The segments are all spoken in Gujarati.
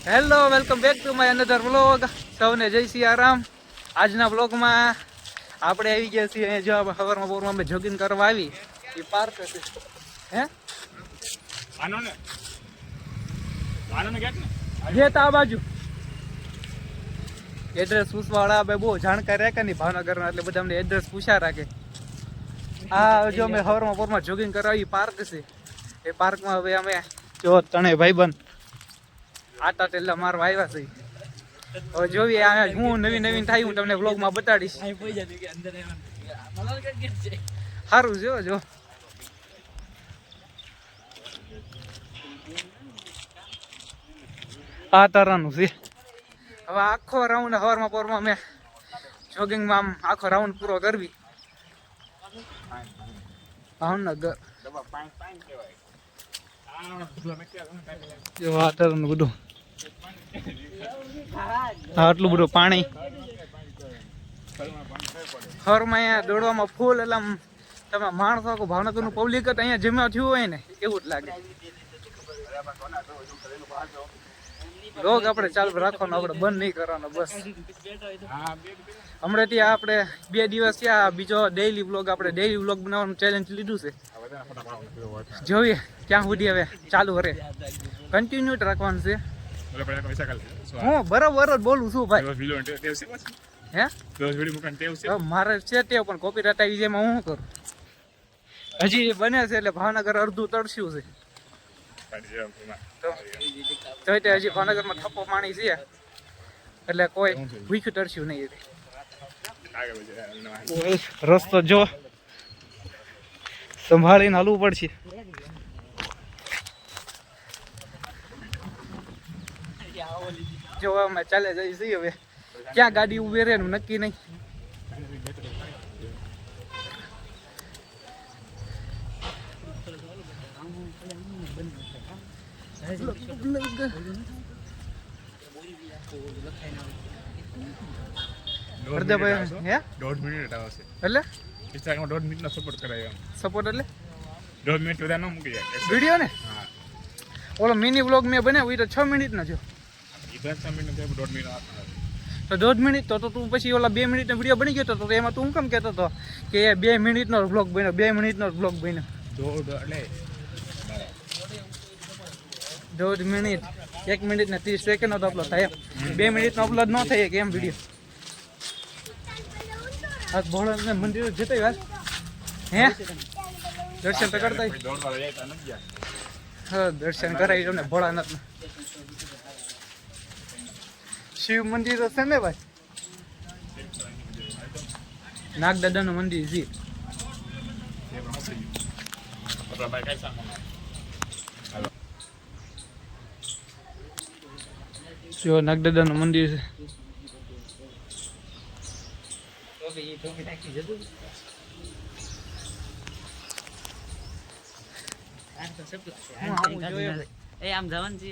Hello, welcome back to my another vlog. સૌને જય સિયારામ. આજના વ્લોગમાં આપણે આવી ગયા છીએ જો સવારમાં બોરમાં અમે જોગિંગ કરવા આવી એ પાર્ક છે. હે આનો ને ગેટ આ બાજુ એડ્રેસ પૂછવાવાળા બે બહુ જાણકાર રાખે ને ભાવનગરના, એટલે બધા અમને એડ્રેસ પૂછ્યા રાખે. આ જો અમે સવારમાં બોરમાં જોગિંગ કરવા આવી પાર્ક છે. એ પાર્કમાં હવે અમે જો ત્રણેય ભાઈબંધ આટા ટેલા મારવા આવ્યા છે. હવે જોઈએ હું નવીન થાય હું તમને વ્લોગમાં બતાડીશ. સારું છે જો આ તારાનું છે. હવે આખો રાઉન્ડ હવારમાં પોરમાં મેં જોગિંગમાં આમ આખો રાઉન્ડ પૂરો કરવી. ભાવનગર જો આ તારાનું બધું આટલું બધું પાણી હરમાં અહીંયા દોડવામાં ફૂલ. એટલે આમ તમે માણસો કે ભાવનગર નું પબ્લિક જ અહીંયા જમ્યા થયું હોય ને એવું જ લાગે. લોગ આપણે ચાલુ રાખવાનો, આપણે બંધ નહીં કરવાનો બસ. હમણાં ત્યાં આપણે 2 દિવસ થયા, બીજો ડેઈલી વ્લોગ આપણે ડેઈલી વ્લોગ બનાવવાનું ચેલેન્જ લીધું છે. જોઈએ ક્યાં સુધી હવે ચાલુ કરે, કન્ટિન્યુ રાખવાનું છે. હું બરાબર જ બોલું છું ભાઈ. હે મારે છે તે પણ કોપીરાઈટ આવી જાય, હું શું કરું? હજી બને છે એટલે ભાવનગર અડધું તળસ્યું છે. તો હજી ભાવનગરમાં થપ્પો પાણી છે એટલે કોઈ ભૂખ્યું તરસ્યું નહીં. રસ્તો જો સંભાળીને હાલવું પડશે. જો અમે ચાલે જઈ છીએ. હવે ક્યાં ગાડી ઉભી રહે એનું નક્કી નહીં. વિડીયો ને ઓલો મિની વ્લોગ મેં બનાવ્યો તો 6 મિનિટ નો છે. તો 1.5 મિનિટ તો તું પછી ઓલા 2 મિનિટનો વિડીયો બની ગયો તો એમાં તું કેમ કહેતો હતો કે 2 મિનિટનો વ્લોગ બન્યો, 2 મિનિટનો વ્લોગ બન્યો? 1.5 મિનિટ 1 મિનિટ ને 30 સેકન્ડ તો અપલોડ થાય. 2 મિનિટનો અપલોડ ન થાય કેમ વિડીયો? આ ભોળાનાથ મંદિર જતો યાર. હે દર્શન તો કરતા દર્શન કરાવી તમને ભોળાનાથ. શિવ મંદિર છે ને ભાઈ, નાગદાદા નું મંદિર છે. જો નાગદાદા નું મંદિર છે. આમ જવાનું છે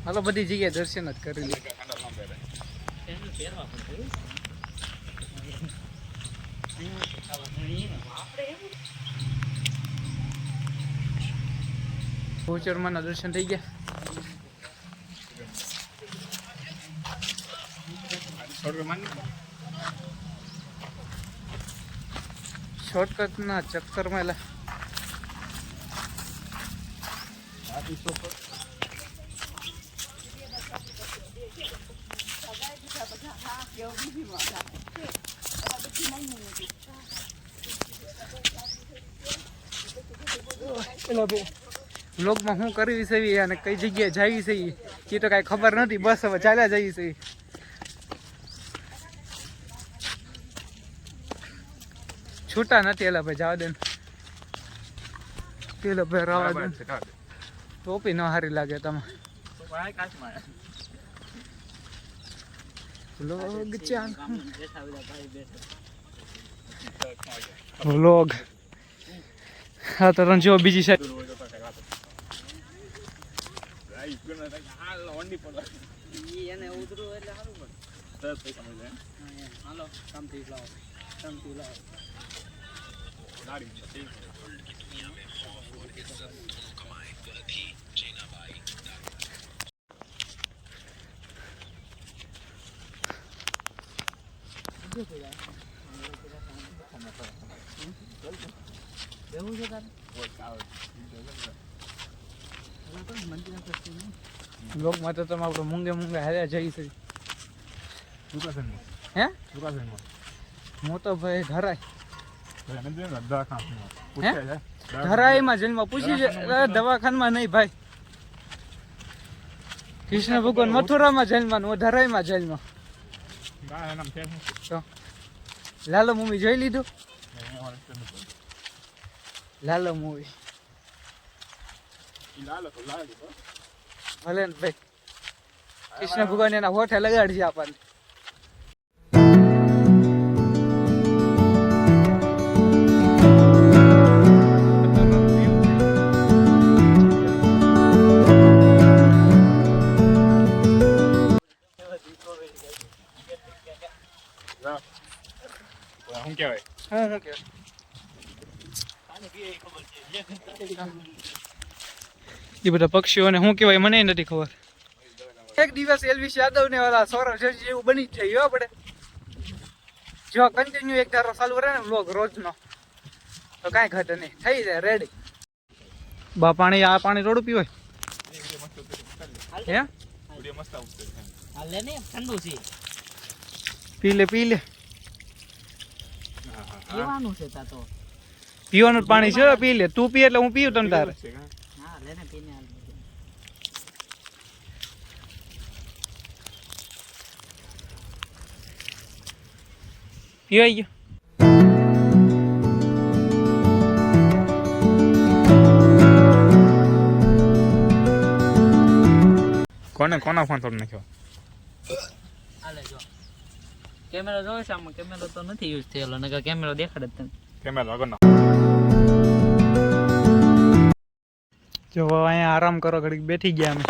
હાલો બધી જગ્યાએ દર્શન જ કરી લે. ભૂચરમાં ના દર્શન થઈ ગયા. શોર્ટકટ ના ચક્કરમાં એલા વ્લોગમાં શું કરવી છે અને કઈ જગ્યાએ જવી છે એ તો કઈ ખબર નથી. બસ હવે ચાલ્યા જઈએ છે. છૂટા નથી એલા ભાઈ, જવા દે. પેલો ભાઈ રવા દે. ટોપી ન સારી લાગે તમે. વ્લોગ ચાલ વ્લોગ હા તો રંજો બીજી સાઈડ બ્લોગમાં તો તમે આપણે મૂંગે મૂંગે હાલ્યા જઈ છે. હે હું તો ભાઈ ધરાય ધરાઈમાં જેલમાં પૂછી દવાખાનામાં નહીં ભાઈ. કૃષ્ણ ભગવાન મથુરામાં જેલમાં ધરાઈમાં જેલમાં. તો લાલો મૂવી જોઈ લીધું? લાલો મૂવી ભલે ને ભાઈ. કૃષ્ણ ભગવાન એના હોઠે લગાડશે આપણને. શું કહેવાય? હું કે એ બધા પક્ષીઓને શું કહેવાય મને નથી ખબર. એક દિવસ એલવીસ યાદવ ને વાળા સૌરવ જોશી જેવું બની જ જાય આપણે. જો કન્ટિન્યુ એક ધારો ચાલુ રહે ને વ્લોગ રોજનો તો કાંઈ ઘટે નહીં, થઈ જાય રેડી. બા પાણી આ પાણી થોડું પીવાય? હે હાલે ને ઠંડુ છે. પી લે પી લે. પીવાનું છે તા તો. પીવાનું જ પાણી છે, પી લે. તું પી એટલે હું પીવું તને તારે. હા લે ને પીને હાલ. પીવાઈ ગયો. કોના ફોન તોડ નાખ્યો? હાલે જો કેમેરો જોયો છે આમાં? કેમેરો તો નથી યુઝ થયેલો, નકર કેમેરો દેખાડે તને. કેમેરા આગળ જો અહીંયા આરામ કરો, ઘડીક બેઠી ગયા અમે.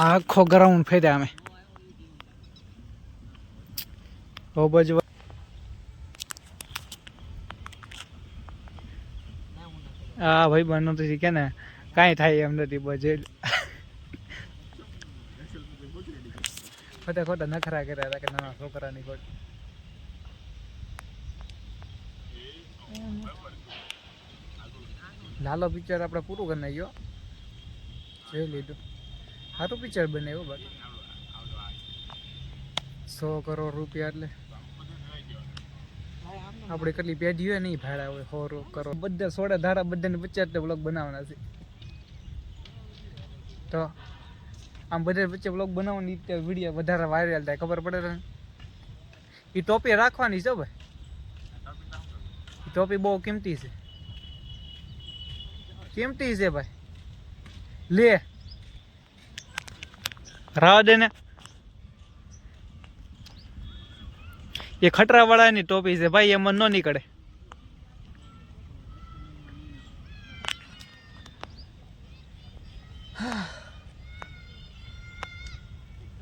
આખો ગ્રાઉન્ડ ફેર્યા અમે. બાજુ હા ભાઈ બનો તો કે ને કાંઈ થાય એમ નથી. બજે ખોટા ખોટા નખરા કર્યા હતા કે નાના છોકરાની ખોટ. લાલો પિક્ચર આપણે પૂરું કરી નાખ્યો, જોઈ લીધું. સારું પિક્ચર બનાવ્યું. બાકી 100 કરોડ રૂપિયા એટલે આપણે કેટલી પેઢી હોય નહીં ભાડા હોય. 100 કરોડ બધા 16 ધારા બધાને 50 બ્લોગ બનાવવાના છે. તો આમ બધા વચ્ચે બ્લોગ બનાવવાની વિડીયો વધારે વાયરલ થાય, ખબર પડે ને. એ ટોપી રાખવાની છે ભાઈ, એ ટોપી બહુ કિંમતી છે. કિંમતી છે ભાઈ, લે રાહ દે ને. એ ખટરા વાળાની ટોપી છે ભાઈ, એમાં ન નીકળે.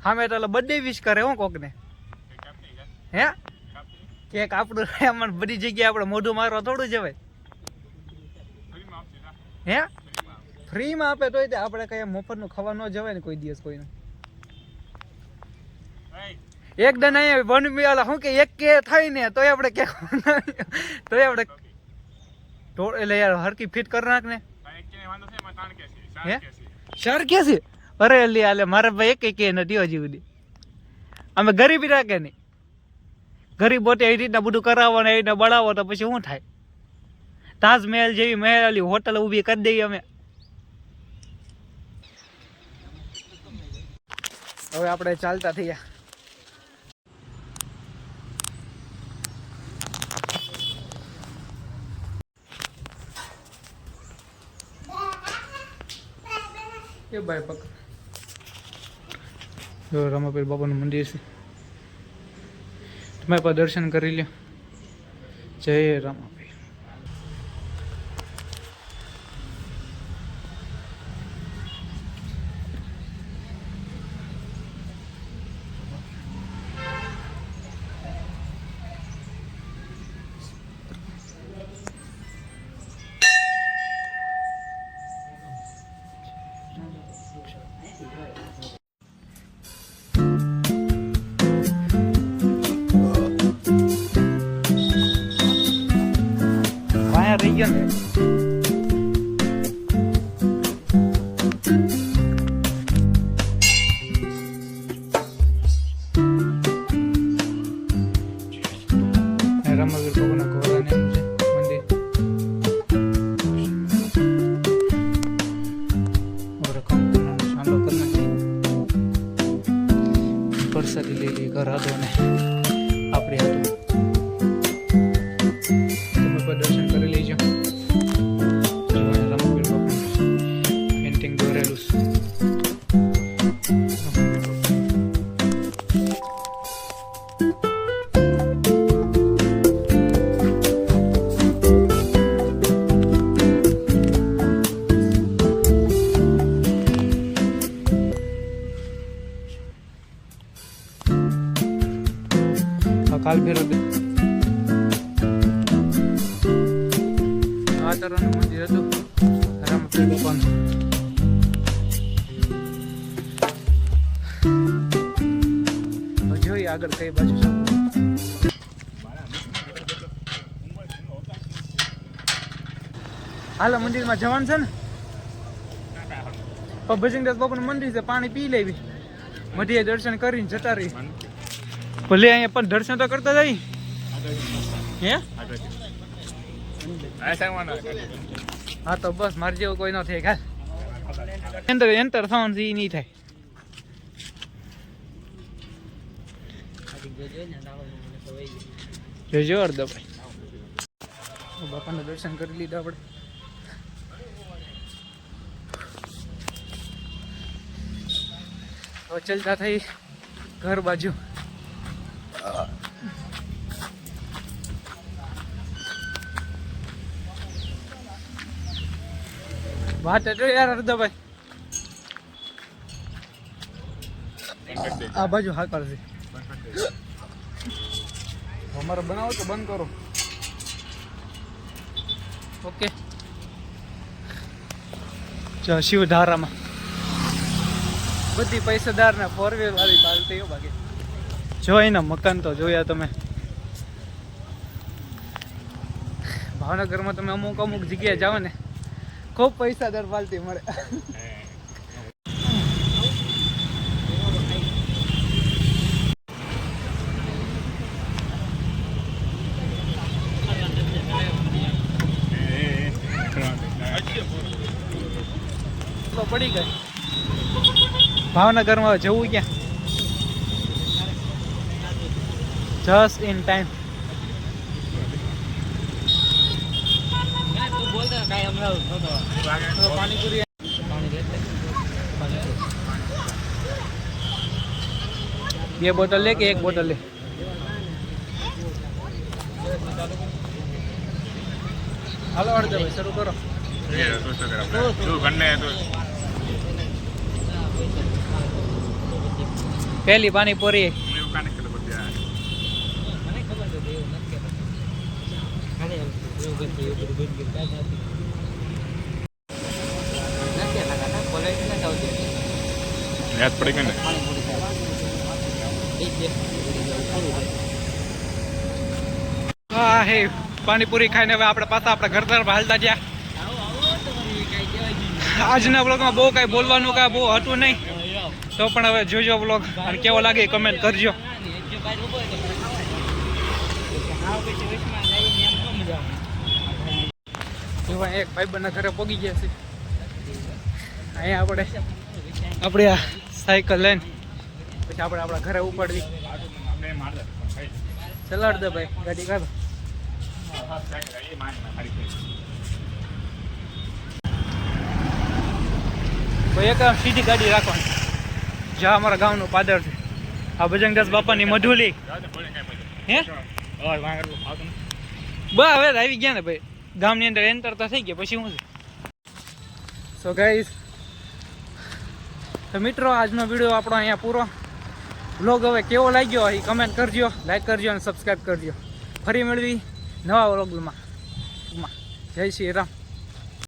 હા મેં તો બર્થડે વિશ કરે હું કોક ને. હે કેક આપણું એમાં બધી જગ્યાએ આપણે મોઢું મારવા થોડું જવાય. હે ફ્રીમાં આપે તોય તે આપણે કઈ મફતનું ખાવા ન જવાય ને કોઈ દિવસ કોઈનું. એક દન અહીંયા વનમી વાળા શું કે એક કે થાય ને તોય આપણે કે તોય આપણે એટલે યાર હરકી ફિટ કરી નાખ ને. હે સર કે છે? અરે લે આલે મારે ભાઈ એક કે નથી હજી સુધી. અમે ગરીબી રાખે નહીં, ગરીબ બોટે એ રીતના બધું કરાવો ને એ રીતના બળાવો તો પછી શું થાય? તાજમહેલ જેવી મહેલ હોટલ ઊભી કરી દઈએ અમે. હવે આપણે ચાલતા થયા. એ ભાઈ પક જો રમાપીર બાપાનું મંદિર છે, તમે પણ દર્શન કરી લ્યો. જય રમાપીર. ગયો ને રામવીર ભગવાનના ઘોડાને એમ છે મંદિર और कंपनी चालू करना चाहिए परसादी ले ली घर आदो ने આપણે હતું તમે પણ દર્શન કરી લેજો રામવીર ભગવાન પેન્ટિંગ દોરેલું કાલ ફેરો આ તરફનું મંદિર હતું રામપીર બાપાનું જોઈએ આગળ કઈ બાજુ છે હાલ મંદિરમાં જવાનું છે ને ભજનદાસ બાપાનું મંદિર છે પાણી પી લેવી મઢીએ દર્શન કરીને જતા રહી ભલે અહીંયા પણ દર્શન તો કરતા જાય હે હા તો બસ મારે જેવું કોઈ ન થાય ખાસ એન્ટર થવાનું છે એ નહીં થાય જોજો અડધો ભાઈ બાપાના દર્શન કરી લીધા આપણે હવે ચલતા થઈ ઘર બાજુ વાત એટલે યાર હરદાભાઈ આ બાજુ હા કરશે અમારે બનાવો તો બંધ કરો ઓકે જો શિવધારામાં બધી પૈસાદાર ને 4 વ્હીલ વાળી બાલટી બાકી જોઈને મકાન તો જોયા તમે ભાવનગરમાં તમે અમુક અમુક જગ્યાએ જાઓ ને ખૂબ પૈસાદાર પાલતી મળે તો પડી ગઈ ભાવનગરમાં જવું ક્યાં જસ્ટ ઇન ટાઈમ પાણીપુરી બે બોટલ લે કે એક બોટલ લે હાલો અડધો ભાઈ શરૂ કરો પહેલી પાણીપુરી યાદ પડી ગઈ ને હા હે પાણીપુરી ખાઈને હવે આપણે પાછા આપણા ઘર તરફ હાલતા ગયા આજના બ્લોગમાં બહુ કાંઈ બોલવાનું કાંઈ બહુ હતું નહીં તો પણ હવે જોજો બ્લોગ અને કેવો લાગે કમેન્ટ કરજો એક ભાઈબંધના ઘરે પહોંચી ગયા છે અહીંયા આપણે આ સાયકલ લઈને પછી આપણે આપણા ઘરે ઉપાડવી ચલાડ દે ભાઈ ગાડી કાઢો ભાઈ એક સીધી ગાડી રાખવાની જ્યાં અમારા ગામનું પાદર છે આ ભજનદાસ બાપાની મધુલી હે બસ હવે આવી ગયા ને ભાઈ ગામની અંદર એન્ટર તો થઈ ગયા પછી શું છે સો ગાઈસ તો મિત્રો આજનો વિડીયો આપણો અહીંયા પૂરો વ્લોગ હવે કેવો લાગ્યો એ કમેન્ટ કરજો લાઈક કરજો અને સબસ્ક્રાઈબ કરજો ફરી મેળવી નવા વ્લોગમાં જય શ્રી રામ